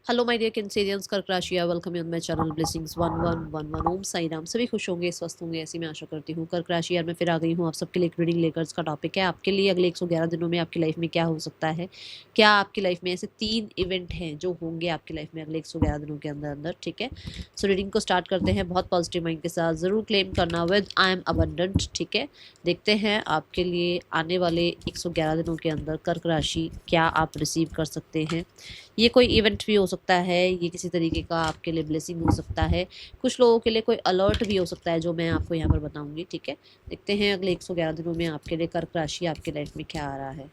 Hello my dear Cancerians, कर्क राशि, welcome you on my channel blessings 1111 ओम साई राम। सभी खुश होंगे, स्वस्थ होंगे, ऐसी मैं आशा करती हूँ। कर्क राशि यार मैं फिर आ गई हूँ आप सबके लिए एक रीडिंग लेकर। इसका टॉपिक है आपके लिए अगले 111 दिनों में आपकी लाइफ में क्या हो सकता है। क्या आपकी लाइफ में ऐसे 3 इवेंट हैं जो होंगे आपकी लाइफ में अगले 111 दिनों के अंदर अंदर। ठीक है, सो रीडिंग को स्टार्ट करते हैं बहुत पॉजिटिव माइंड के साथ। ज़रूर क्लेम करना विद आई एम अबंडेंट। ठीक है, देखते हैं आपके लिए आने वाले 111 दिनों के अंदर कर्क राशि क्या आप रिसीव कर सकते हैं। ये कोई इवेंट भी हो सकता है, ये किसी तरीके का आपके लिए ब्लेसिंग हो सकता है, कुछ लोगों के लिए कोई अलर्ट भी हो सकता है जो मैं आपको यहाँ पर बताऊंगी। ठीक है, देखते हैं अगले 111 दिनों में आपके लिए कर्क राशि आपके लाइफ में क्या आ रहा है।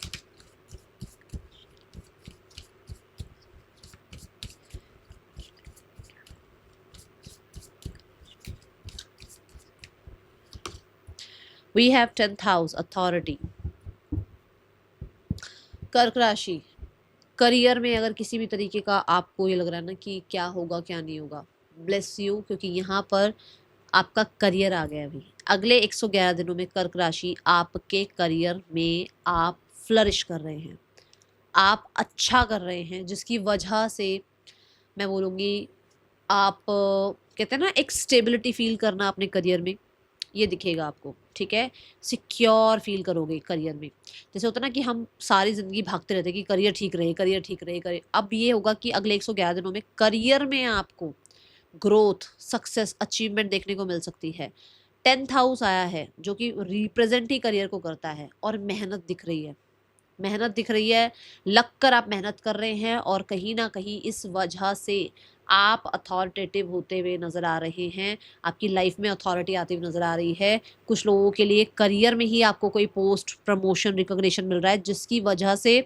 We have 10th house authority. कर्क राशि, करियर में अगर किसी भी तरीके का आपको ये लग रहा है ना कि क्या होगा क्या नहीं होगा, ब्लेस यू, क्योंकि यहाँ पर आपका करियर आ गया। अभी अगले 111 दिनों में कर्क राशि आपके करियर में आप फ्लरिश कर रहे हैं, आप अच्छा कर रहे हैं, जिसकी वजह से मैं बोलूँगी आप कहते हैं ना एक स्टेबिलिटी फील करना अपने करियर में, ये दिखेगा आपको। ठीक है, सिक्योर फील करोगे करियर में। जैसे होता है ना कि हम सारी ज़िंदगी भागते रहते हैं कि करियर ठीक रहे, करियर ठीक रहे, करियर। अब ये होगा कि अगले 111 दिनों में करियर में आपको ग्रोथ, सक्सेस, अचीवमेंट देखने को मिल सकती है। 10th हाउस आया है जो कि रिप्रेजेंट ही करियर को करता है, और मेहनत दिख रही है, मेहनत दिख रही है, लग कर आप मेहनत कर रहे हैं, और कहीं ना कहीं इस वजह से आप अथॉरिटेटिव होते हुए नज़र आ रहे हैं, आपकी लाइफ में अथॉरिटी आती हुई नज़र आ रही है। कुछ लोगों के लिए करियर में ही आपको कोई पोस्ट, प्रमोशन, रिकॉग्निशन मिल रहा है, जिसकी वजह से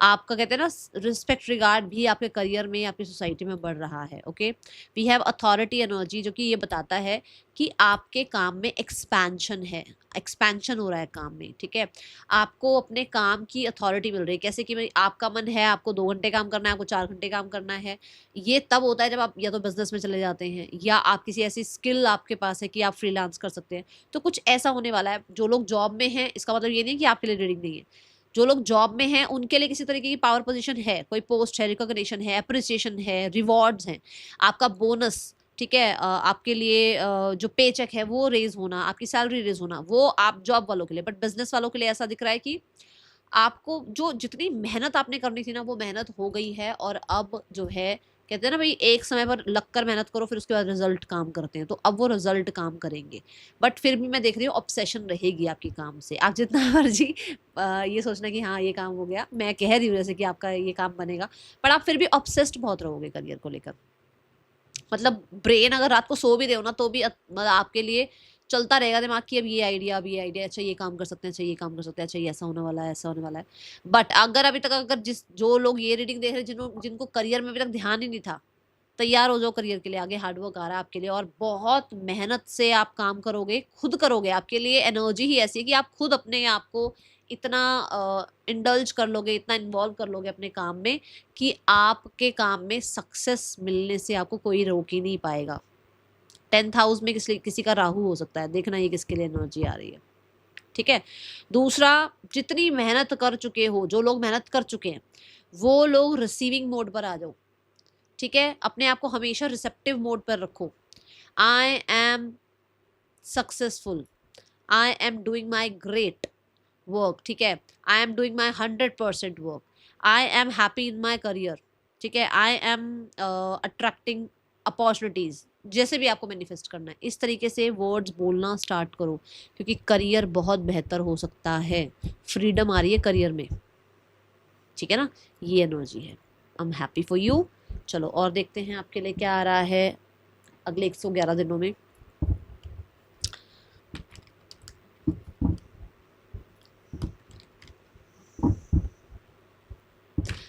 आपका कहते हैं ना रिस्पेक्ट, रिगार्ड भी आपके करियर में, आपकी सोसाइटी में बढ़ रहा है। Okay, we have authority energy जो कि ये बताता है कि आपके काम में एक्सपेंशन है, एक्सपेंशन हो रहा है काम में। ठीक है, आपको अपने काम की अथॉरिटी मिल रही है। कैसे कि भाई आपका मन है आपको 2 घंटे काम करना है, आपको 4 घंटे काम करना है। ये तब होता है जब आप या तो बिजनेस में चले जाते हैं, या आप किसी ऐसी स्किल आपके पास है कि आप फ्रीलांस कर सकते हैं। तो कुछ ऐसा होने वाला है। जो लोग जॉब में हैं, इसका मतलब ये नहीं है कि आपके लिए रीडिंग नहीं है। जो लोग जॉब में हैं उनके लिए किसी तरीके की पावर पोजीशन है, कोई पोस्ट है, रिकॉग्निशन है, अप्रिसिएशन है, रिवॉर्ड्स हैं, आपका बोनस। ठीक है, आपके लिए जो पे चेक है वो रेज होना, आपकी सैलरी रेज होना, वो आप जॉब वालों के लिए। बट बिजनेस वालों के लिए ऐसा दिख रहा है कि आपको जो जितनी मेहनत आपने करनी थी ना, वो मेहनत हो गई है, और अब जो है कहते हैं ना भाई, एक समय पर लगकर मेहनत करो, फिर उसके बाद रिजल्ट काम करते हैं, तो अब वो रिजल्ट काम करेंगे। बट फिर भी मैं देख रही हूँ ऑब्सेशन रहेगी आपकी काम से। आप जितना मर्जी ये सोचना कि हाँ ये काम हो गया, मैं कह रही हूँ जैसे कि आपका ये काम बनेगा, पर आप फिर भी ऑब्सेस्ड बहुत रहोगे करियर को लेकर। मतलब ब्रेन अगर रात को सो भी रहे हो ना, तो भी मतलब आपके लिए चलता रहेगा दिमाग की अब ये आइडिया, अब ये आइडिया, अच्छा ये काम कर सकते हैं, अच्छा ये काम कर सकते हैं, अच्छा ये ऐसा होने वाला है, ऐसा होने वाला है। बट अगर अभी तक अगर जो लोग ये रीडिंग देख रहे हैं, जिनको करियर में अभी तक ध्यान ही नहीं था, तैयार हो जाओ करियर के लिए। आगे हार्डवर्क आ रहा है आपके लिए, और बहुत मेहनत से आप काम करोगे, खुद करोगे। आपके लिए एनर्जी ही ऐसी है कि आप खुद अपने आप को इतना इंडल्ज कर लोगे, इतना इन्वॉल्व कर लोगे अपने काम में, कि आपके काम में सक्सेस मिलने से आपको कोई रोक ही नहीं पाएगा। 10th हाउस में किसी का राहु हो सकता है, देखना ये किसके लिए एनर्जी आ रही है। ठीक है, दूसरा, जितनी मेहनत कर चुके हो, जो लोग मेहनत कर चुके हैं, वो लोग रिसीविंग मोड पर आ जाओ। ठीक है, अपने आप को हमेशा रिसेप्टिव मोड पर रखो। I am successful, I am doing my great work. ठीक है, I am doing my 100% work, I am happy in my career. ठीक है, आई एम अट्रैक्टिंग अपॉर्चुनिटीज, जैसे भी आपको मैनिफेस्ट करना है, इस तरीके से वर्ड्स बोलना स्टार्ट करो, क्योंकि करियर बहुत बेहतर हो सकता है। फ्रीडम आ रही है करियर में। ठीक है ना, ये एनर्जी है। I am happy for you. चलो और देखते हैं आपके लिए क्या आ रहा है अगले 111 दिनों में।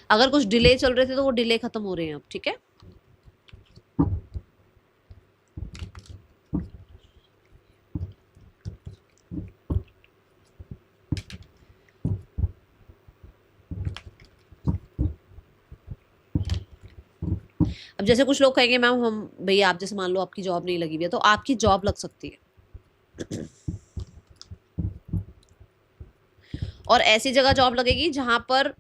अगर कुछ डिले चल रहे थे तो वो डिले खत्म हो रहे हैं अब। ठीक है, अब जैसे कुछ लोग कहेंगे मैम हम भैया, आप जैसे मान लो आपकी जॉब नहीं लगी हुई है, तो आपकी जॉब लग सकती है। और ऐसी जगह जॉब लगेगी जहां पर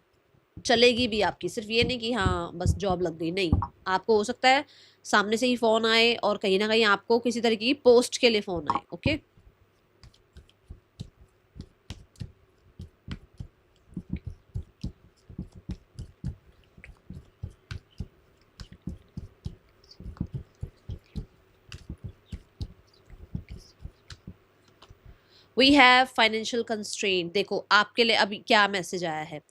चलेगी भी आपकी, सिर्फ ये नहीं कि हाँ बस जॉब लग गई, नहीं। आपको हो सकता है सामने से ही फोन आए और कहीं ना कहीं आपको किसी तरीके की पोस्ट के लिए फोन आए। Okay, we have financial constraint. देखो आपके लिए अभी क्या मैसेज आया है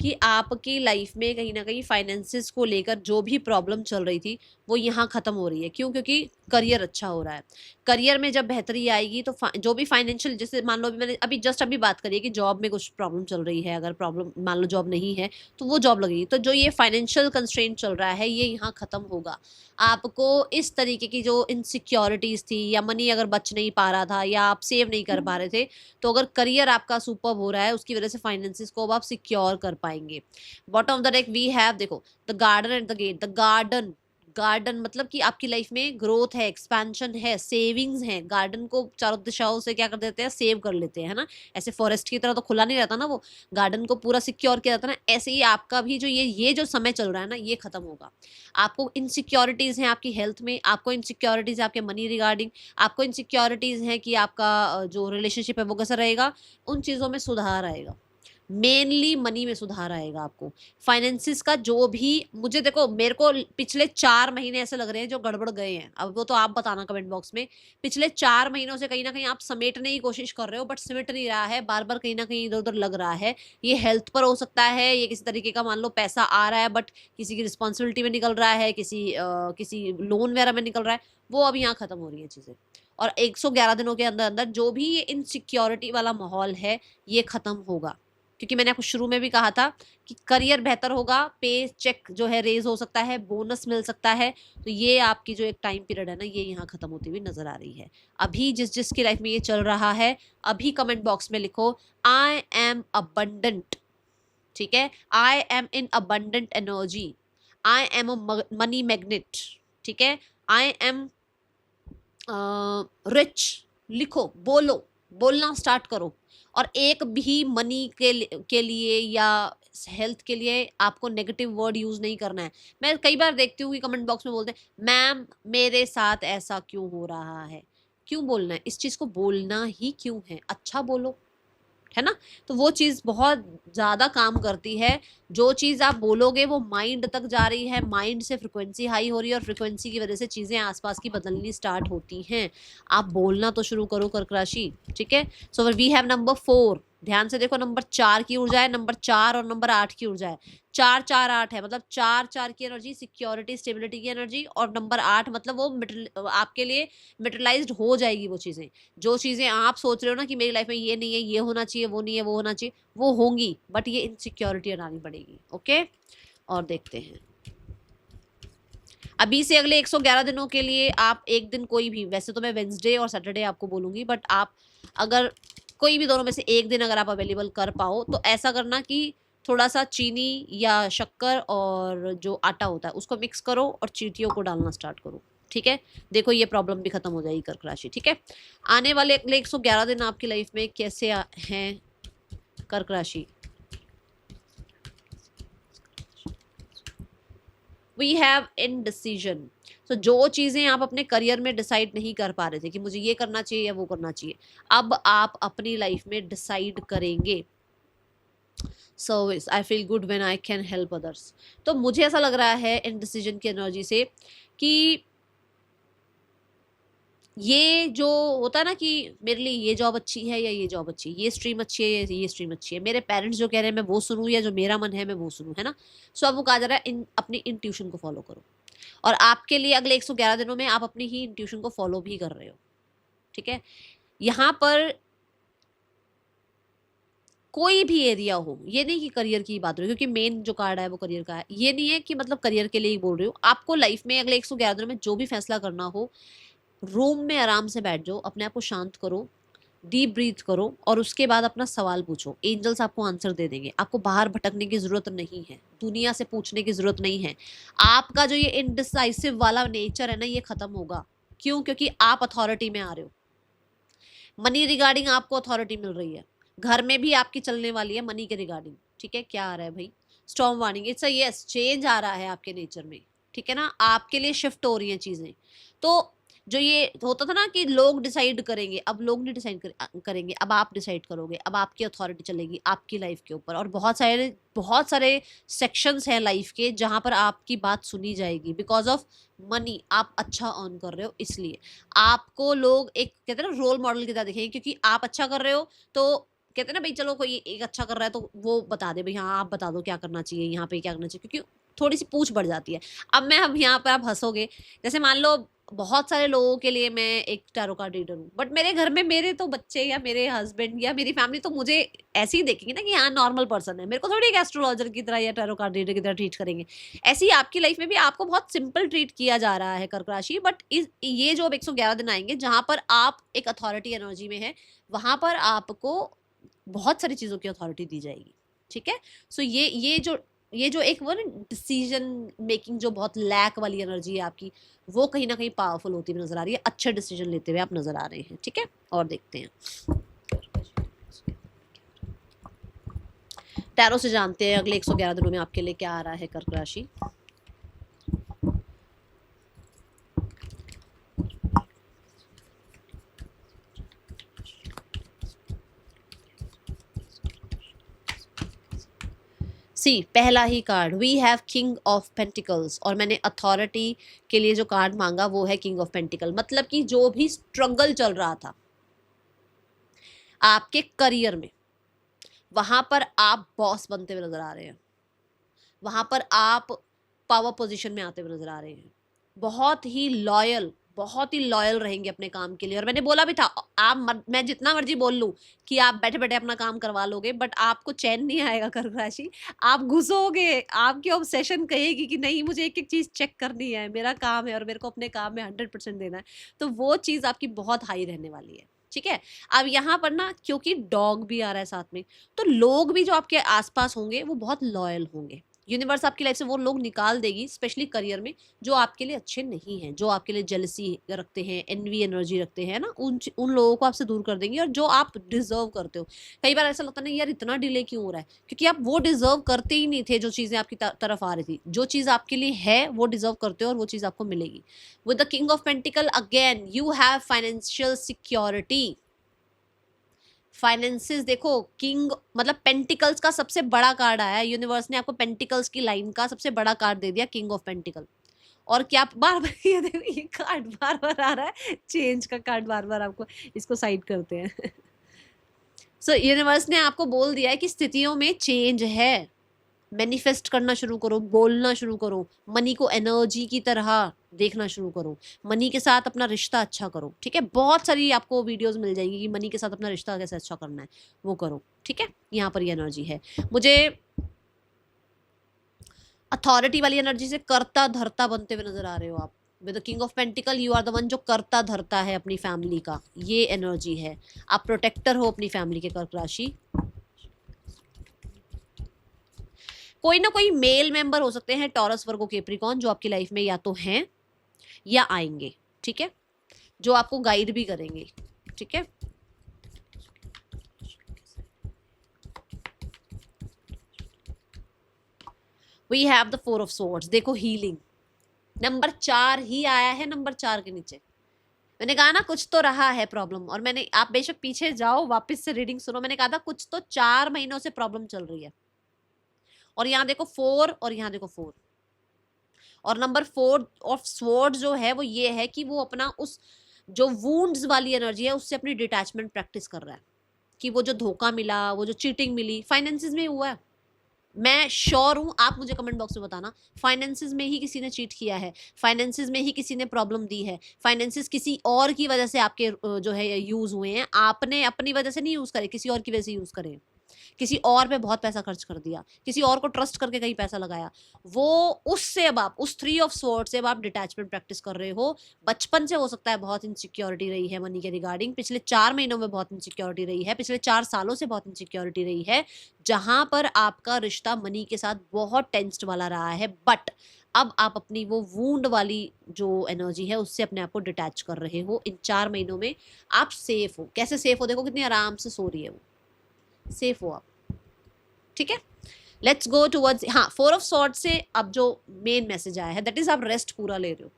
कि आपकी लाइफ में कहीं ना कहीं फाइनेंसिस को लेकर जो भी प्रॉब्लम चल रही थी वो यहाँ खत्म हो रही है। क्यों? क्योंकि करियर अच्छा हो रहा है। करियर में जब बेहतरी आएगी तो जो भी फाइनेंशियल, जैसे मान लो अभी मैंने अभी जस्ट अभी बात करी है कि जॉब में कुछ प्रॉब्लम चल रही है, अगर प्रॉब्लम मान लो जॉब नहीं है तो वो जॉब लगेगी, तो जो ये फाइनेंशियल कंस्ट्रेंट चल रहा है ये यहाँ खत्म होगा। आपको इस तरीके की जो इनसिक्योरिटीज थी या मनी अगर बच नहीं पा रहा था या आप सेव नहीं कर पा रहे थे, तो अगर करियर आपका सुपर हो रहा है उसकी वजह से फाइनेंसिस को अब आप सिक्योर कर पाएंगे। Bottom of the deck we have, देखो, the garden and the gate. The garden, garden मतलब कि आपकी लाइफ में ग्रोथ है, एक्सपेंशन है, सेविंग्स है। गार्डन को चारों दिशाओं से क्या कर देते हैं, सेव कर लेते हैं, है ना। ऐसे फॉरेस्ट की तरह तो खुला नहीं रहता ना, वो गार्डन को पूरा सिक्योर किया जाता है ना। ऐसे ही आपका भी जो ये जो समय चल रहा है ना ये खत्म होगा। आपको इनसिक्योरिटीज हैं आपकी हेल्थ में, आपको इनसिक्योरिटीज है आपके मनी रिगार्डिंग, आपको इनसिक्योरिटीज है कि आपका जो रिलेशनशिप है वो कैसा रहेगा, उन चीजों में सुधार आएगा। मेनली मनी में सुधार आएगा आपको। फाइनेंसिस का जो भी, मुझे देखो मेरे को पिछले 4 महीने ऐसे लग रहे हैं जो गड़बड़ गए हैं, अब वो तो आप बताना कमेंट बॉक्स में। पिछले 4 महीनों से कहीं ना कहीं आप समेटने की कोशिश कर रहे हो बट सिमट नहीं रहा है, बार बार कहीं ना कहीं इधर उधर लग रहा है। ये हेल्थ पर हो सकता है, ये किसी तरीके का मान लो पैसा आ रहा है बट किसी की रिस्पॉन्सिबिलिटी में निकल रहा है, किसी लोन वगैरह में निकल रहा है, वो अब यहाँ खत्म हो रही है चीजें। और 111 दिनों के अंदर अंदर जो भी ये इनसिक्योरिटी वाला माहौल है ये खत्म होगा। क्योंकि मैंने आपको शुरू में भी कहा था कि करियर बेहतर होगा, पे चेक जो है रेज हो सकता है, बोनस मिल सकता है। तो ये आपकी जो एक टाइम पीरियड है ना ये यहाँ खत्म होती हुई नजर आ रही है। अभी जिस जिसकी लाइफ में ये चल रहा है अभी कमेंट बॉक्स में लिखो आई एम अबंडेंट। ठीक है, I am in abundant energy, I am a money magnet. ठीक है, आई एम रिच। लिखो, बोलो, बोलना स्टार्ट करो। और एक भी मनी के लिए या हेल्थ के लिए आपको नेगेटिव वर्ड यूज नहीं करना है। मैं कई बार देखती हूँ कि कमेंट बॉक्स में बोलते हैं मैम मेरे साथ ऐसा क्यों हो रहा है। क्यों बोलना है इस चीज को, बोलना ही क्यों है, अच्छा बोलो, है ना। तो वो चीज बहुत ज्यादा काम करती है। जो चीज आप बोलोगे वो माइंड तक जा रही है, माइंड से फ्रिक्वेंसी हाई हो रही है और फ्रिक्वेंसी की वजह से चीजें आसपास की बदलनी स्टार्ट होती हैं। आप बोलना तो शुरू करो कर्क राशि। ठीक है, सो वी हैव नंबर 4। ध्यान से देखो, नंबर 4 की ऊर्जा है, नंबर 4 और नंबर 8 की ऊर्जा है। 4 4 8 है, मतलब 4 4 की एनर्जी सिक्योरिटी स्टेबिलिटी की एनर्जी, और नंबर 8 मतलब वो आपके लिए मेटेरियलाइज्ड हो जाएगी वो चीजें। जो चीजें आप सोच रहे हो ना कि मेरी लाइफ में ये नहीं है, ये होना चाहिए, वो नहीं है, वो होना चाहिए, वो होंगी, बट ये इनसिक्योरिटी हटानी पड़ेगी। ओके, और देखते हैं अभी से अगले 111 दिनों के लिए आप एक दिन कोई भी, वैसे तो मैं वेंसडे और सैटरडे आपको बोलूंगी, बट आप अगर कोई भी दोनों में से एक दिन अगर आप अवेलेबल कर पाओ तो ऐसा करना कि थोड़ा सा चीनी या शक्कर और जो आटा होता है उसको मिक्स करो और चींटियों को डालना स्टार्ट करो। ठीक है, देखो ये प्रॉब्लम भी खत्म हो जाएगी कर्क राशि। ठीक है, आने वाले अगले 111 दिन आपकी लाइफ में कैसे हैं कर्क राशि। We have indecision. तो जो चीजें आप अपने करियर में डिसाइड नहीं कर पा रहे थे कि मुझे ये करना चाहिए या वो करना चाहिए, अब आप अपनी लाइफ में डिसाइड करेंगे। Service, I feel good when I can help others. तो मुझे ऐसा लग रहा है इनडिसीजन की एनर्जी से कि ये जो होता है ना कि मेरे लिए ये जॉब अच्छी है या ये जॉब अच्छी है, ये स्ट्रीम अच्छी है या ये स्ट्रीम अच्छी है, मेरे पेरेंट्स जो कह रहे हैं मैं वो सुनूं या जो मेरा मन है मैं वो सुनूं, है ना। सो अब वो कहा जा रहा है अपनी इंट्यूशन को फॉलो करो। और आपके लिए अगले 111 दिनों में आप अपनी ही इंट्यूशन को फॉलो भी कर रहे हो। ठीक है, यहाँ पर कोई भी एरिया हो, ये नहीं कि करियर की बात हो रही, क्योंकि मेन जो कार्ड है वो करियर का है। ये नहीं है कि मतलब करियर के लिए ही बोल रही हूँ, आपको लाइफ में अगले 111 दिनों में जो भी फैसला करना हो, रूम में आराम से बैठ जाओ, अपने आप को शांत करो, डीप ब्रीथ करो और उसके बाद अपना सवाल पूछो। एंजल्स आपको आंसर दे देंगे। आपको बाहर भटकने की जरूरत नहीं है, दुनिया से पूछने की जरूरत नहीं है। आपका जो ये इनडिसाइसिव वाला नेचर है ना ये खत्म होगा। क्यों? क्योंकि आप अथॉरिटी में आ रहे हो। मनी रिगार्डिंग आपको अथॉरिटी मिल रही है, घर में भी आपकी चलने वाली है मनी के रिगार्डिंग। ठीक है, क्या आ रहा है भाई, storm warning, it's a yes, change आ रहा है आपके नेचर में, ठीक है ना, आपके लिए शिफ्ट हो रही हैं चीजें। तो जो ये होता था ना कि लोग डिसाइड करेंगे, अब लोग नहीं डिसाइड करेंगे, अब आप डिसाइड करोगे, अब आपकी अथॉरिटी चलेगी आपकी लाइफ के ऊपर। और बहुत सारे सेक्शंस हैं लाइफ के जहां पर आपकी बात सुनी जाएगी बिकॉज ऑफ मनी। आप अच्छा अर्न कर रहे हो इसलिए आपको लोग एक कहते हैं ना रोल मॉडल की तरह देखेंगे, क्योंकि आप अच्छा कर रहे हो। तो कहते हैं ना भाई चलो कोई एक अच्छा कर रहा है तो वो बता दे भाई हाँ आप बता दो क्या करना चाहिए, यहाँ पे क्या करना चाहिए, क्योंकि थोड़ी सी पूछ बढ़ जाती है। अब यहाँ पे आप हंसोगे, जैसे मान लो बहुत सारे लोगों के लिए मैं एक टैरो कार्ड रीडर हूँ, बट मेरे घर में मेरे तो बच्चे या मेरे हस्बैंड या मेरी फैमिली तो मुझे ऐसे ही देखेंगे ना कि हाँ नॉर्मल पर्सन है, मेरे को थोड़ी एक एस्ट्रोलॉजर की तरह या टैरो कार्ड रीडर की तरह ट्रीट करेंगे। ऐसे ही आपकी लाइफ में भी आपको बहुत सिंपल ट्रीट किया जा रहा है कर्क राशि, बट ये जो अब 111 दिन आएंगे जहां पर आप एक अथॉरिटी एनर्जी में है, वहां पर आपको बहुत सारी चीजों की अथॉरिटी दी जाएगी, ठीक है। सो ये जो एक वो ना डिसीजन मेकिंग जो बहुत लैक वाली एनर्जी है आपकी, वो कहीं ना कहीं पावरफुल होती हुई नजर आ रही है, अच्छे डिसीजन लेते हुए आप नजर आ रहे हैं, ठीक है। और देखते हैं टैरो से जानते हैं अगले 111 दिनों में आपके लिए क्या आ रहा है कर्क राशि। सी पहला ही card we have king of pentacles, और मैंने अथॉरिटी के लिए जो कार्ड मांगा वो है किंग ऑफ पेंटिकल। मतलब कि जो भी स्ट्रगल चल रहा था आपके करियर में, वहां पर आप बॉस बनते हुए नजर आ रहे हैं, वहां पर आप पावर पोजीशन में आते हुए नजर आ रहे हैं, बहुत ही लॉयल रहेंगे अपने काम के लिए। और मैंने बोला भी था मैं जितना मर्जी बोल लूं कि आप बैठे बैठे अपना काम करवा लोगे, बट आपको चैन नहीं आएगा कर्क राशि, आप घुसोगे, आपकी ऑब्सेशन कहेगी कि नहीं मुझे एक एक चीज चेक करनी है, मेरा काम है और मेरे को अपने काम में 100% देना है। तो वो चीज आपकी बहुत हाई रहने वाली है, ठीक है। अब यहाँ पर ना क्योंकि डॉग भी आ रहा है साथ में, तो लोग भी जो आपके आसपास होंगे वो बहुत लॉयल होंगे। यूनिवर्स आपकी लाइफ से वो लोग निकाल देगी, स्पेशली करियर में, जो आपके लिए अच्छे नहीं हैं, जो आपके लिए जेलसी रखते हैं, एनवी एनर्जी रखते हैं ना, उन लोगों को आपसे दूर कर देंगे, और जो आप डिजर्व करते हो। कई बार ऐसा लगता है ना यार इतना डिले क्यों हो रहा है, क्योंकि आप वो डिजर्व करते ही नहीं थे। जो चीजें आपकी तरफ आ रही थी, जो चीज आपके लिए है वो डिजर्व करते हो और वो चीज आपको मिलेगी। With the king of pentacle again you have financial security. Finances देखो, किंग मतलब पेंटिकल्स का सबसे बड़ा कार्ड आया है, यूनिवर्स ने आपको पेंटिकल्स की लाइन का सबसे बड़ा कार्ड दे दिया, किंग ऑफ पेंटिकल। और क्या बार बार ये देखो ये कार्ड बार बार आ रहा है, चेंज का कार्ड बार बार आपको, इसको साइड करते हैं। सो यूनिवर्स ने आपको बोल दिया है कि स्थितियों में चेंज है, मैनिफेस्ट करना शुरू करो, बोलना शुरू करो, मनी को एनर्जी की तरह देखना शुरू करो, मनी के साथ अपना रिश्ता अच्छा करो, ठीक है। बहुत सारी आपको वीडियोस मिल जाएंगी कि मनी के साथ अपना रिश्ता कैसे अच्छा करना है, वो करो, ठीक है। यहाँ पर ये एनर्जी है। मुझे अथॉरिटी वाली एनर्जी से करता धरता बनते हुए नजर आ रहे हो आप। With the king of pentacle you are the one जो करता धरता है अपनी फैमिली का, ये एनर्जी है। आप प्रोटेक्टर हो अपनी फैमिली के, कर्क राशि। कोई ना कोई मेल मेंबर हो सकते हैं टॉरस वर्गो कैप्रिकॉर्न, जो आपकी लाइफ में या तो हैं या आएंगे, ठीक है, जो आपको गाइड भी करेंगे, ठीक है। We have the 4 of swords, देखो हीलिंग, नंबर 4 ही आया है, नंबर 4 के नीचे। मैंने कहा ना कुछ तो रहा है प्रॉब्लम, और मैंने, आप बेशक पीछे जाओ वापस से रीडिंग सुनो, मैंने कहा था कुछ तो 4 महीनों से प्रॉब्लम चल रही है। और यहाँ देखो 4 और यहाँ देखो 4, और नंबर 4 ऑफ स्वॉर्ड जो है वो ये है कि वो अपना उस जो वुंड्स वाली एनर्जी है उससे अपनी डिटैचमेंट प्रैक्टिस कर रहा है, कि वो जो धोखा मिला, वो जो चीटिंग मिली, फाइनेंसिस में हुआ है। मैं श्योर हूं, आप मुझे कमेंट बॉक्स में बताना, फाइनेंसिस में ही किसी ने चीट किया है, फाइनेंसिस में ही किसी ने प्रॉब्लम दी है, फाइनेंसिस किसी और की वजह से आपके जो है यूज हुए हैं, आपने अपनी वजह से नहीं यूज करे, किसी और की वजह से यूज करे, किसी और पे बहुत पैसा खर्च कर दिया, किसी और को ट्रस्ट करके कहीं पैसा लगाया, वो उससे अब आप उस 3 ऑफ स्वॉर्ड से अब आप डिटैचमेंट प्रैक्टिस कर रहे हो। बचपन से हो सकता है बहुत इनसिक्योरिटी रही है मनी के रिगार्डिंग, पिछले 4 महीनों में बहुत इनसिक्योरिटी रही है, पिछले 4 सालों से बहुत इनसिक्योरिटी रही है, जहां पर आपका रिश्ता मनी के साथ बहुत टेंस्ड वाला रहा है। बट अब आप अपनी वो वूंड वाली जो एनर्जी है उससे अपने आप को डिटैच कर रहे हो। इन 4 महीनों में आप सेफ हो। कैसे सेफ हो, देखो कितनी आराम से सो रही है वो, सेफ हो आप, ठीक है। लेट्स गो टुवर्ड्स, हाँ 4 ऑफ सॉर्ड से अब जो मेन मैसेज आया है दैट इज आप रेस्ट पूरा ले रहे हो।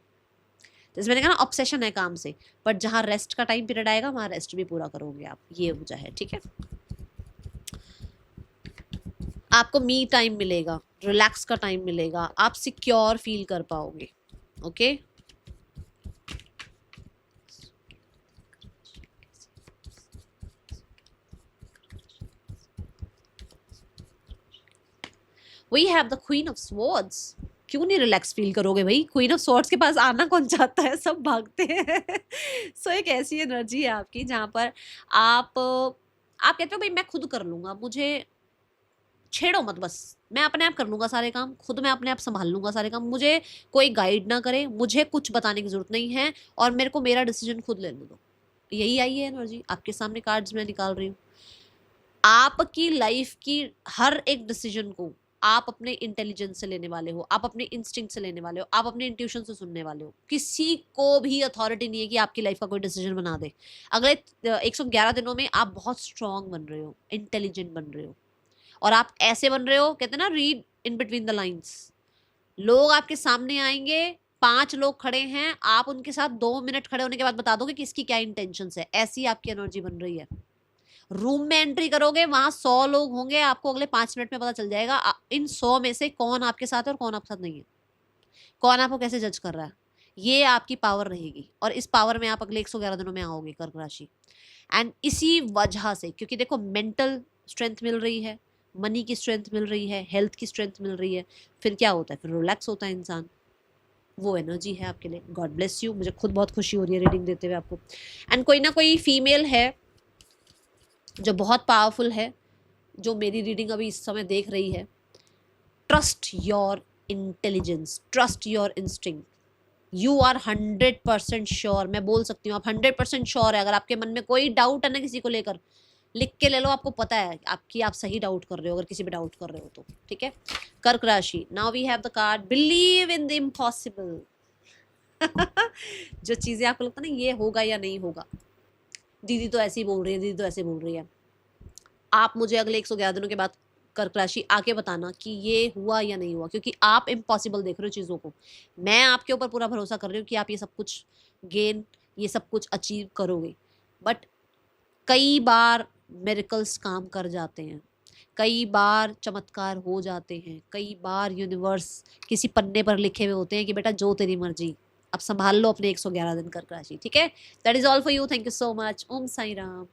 जैसे मैंने कहा ना ऑब्सेशन है काम से, बट जहाँ रेस्ट का टाइम पीरियड आएगा वहाँ रेस्ट भी पूरा करोगे आप, ये वजह है, ठीक है। आपको मी टाइम मिलेगा, रिलैक्स का टाइम मिलेगा, आप सिक्योर फील कर पाओगे, okay. We have the queen of swords. क्यों नहीं रिलैक्स फील करोगे भाई, क्वीन ऑफ स्वॉर्ड्स के पास आना कौन चाहता है, सब भागते हैं। सो एक ऐसी एनर्जी है आपकी जहां पर आप कहते हो भाई मैं खुद कर लूंगा, मुझे छेड़ो मत, बस मैं अपने आप कर लूंगा सारे काम, खुद मैं अपने आप संभाल लूंगा सारे काम, मुझे कोई गाइड ना करे, मुझे कुछ बताने की जरूरत नहीं है और मेरे को मेरा डिसीजन खुद लेने दो। यही आई है एनर्जी आपके सामने, कार्ड्स में निकाल रही हूँ। आपकी लाइफ की हर एक डिसीजन को आप अपने इंटेलिजेंस से लेने वाले हो, आप अपने इंस्टिंक्ट से लेने वाले हो, आप अपने इंट्यूशन से सुनने वाले हो। किसी को भी अथॉरिटी नहीं है कि आपकी लाइफ का कोई डिसीजन बना दे। अगले 111 दिनों में आप बहुत स्ट्रांग बन रहे हो, इंटेलिजेंट बन रहे हो, और आप ऐसे बन रहे हो, कहते हैं ना read in between the lines. लोग आपके सामने आएंगे, 5 लोग खड़े हैं, आप उनके साथ 2 मिनट खड़े होने के बाद बता दोगे कि इसकी क्या इंटेंशन है। ऐसी आपकी एनर्जी बन रही है। रूम में एंट्री करोगे, वहां 100 लोग होंगे, आपको अगले 5 मिनट में पता चल जाएगा इन 100 में से कौन आपके साथ है और कौन आपके साथ नहीं है, कौन आपको कैसे जज कर रहा है। ये आपकी पावर रहेगी और इस पावर में आप अगले 111 दिनों में आओगे कर्क राशि। एंड इसी वजह से, क्योंकि देखो मेंटल स्ट्रेंथ मिल रही है, मनी की स्ट्रेंथ मिल रही है, हेल्थ की स्ट्रेंथ मिल रही है, फिर क्या होता है, फिर रिलैक्स होता है इंसान। वो एनर्जी है आपके लिए। God bless you. मुझे खुद बहुत खुशी हो रही है रीडिंग देते हुए आपको। एंड कोई ना कोई फीमेल है जो बहुत पावरफुल है, जो मेरी रीडिंग अभी इस समय देख रही है। Trust your intelligence, trust your instinct. You are 100% sure, मैं बोल सकती हूँ आप 100% श्योर है। अगर आपके मन में कोई डाउट है ना किसी को लेकर, लिख के ले लो, आपको पता है आपकी आप सही डाउट कर रहे हो, अगर किसी पे डाउट कर रहे हो तो, ठीक है। कर्क राशि, now we have the card believe in the impossible. जो चीजें आपको लगता है ना ये होगा या नहीं होगा, दीदी तो ऐसे ही बोल रही है, दीदी तो ऐसे बोल रही है, आप मुझे अगले 111 दिनों के बाद कर्क राशि आके बताना कि ये हुआ या नहीं हुआ, क्योंकि आप इम्पॉसिबल देख रहे हो चीज़ों को। मैं आपके ऊपर पूरा भरोसा कर रही हूँ कि आप ये सब कुछ गेन, ये सब कुछ अचीव करोगे। बट कई बार मिरेकल्स काम कर जाते हैं, कई बार चमत्कार हो जाते हैं, कई बार यूनिवर्स किसी पन्ने पर लिखे हुए होते हैं कि बेटा जो तेरी मर्जी, अब संभाल लो अपने 111 दिन कर्क राशि, ठीक है। That is all for you. Thank you so much. Om Sai Ram.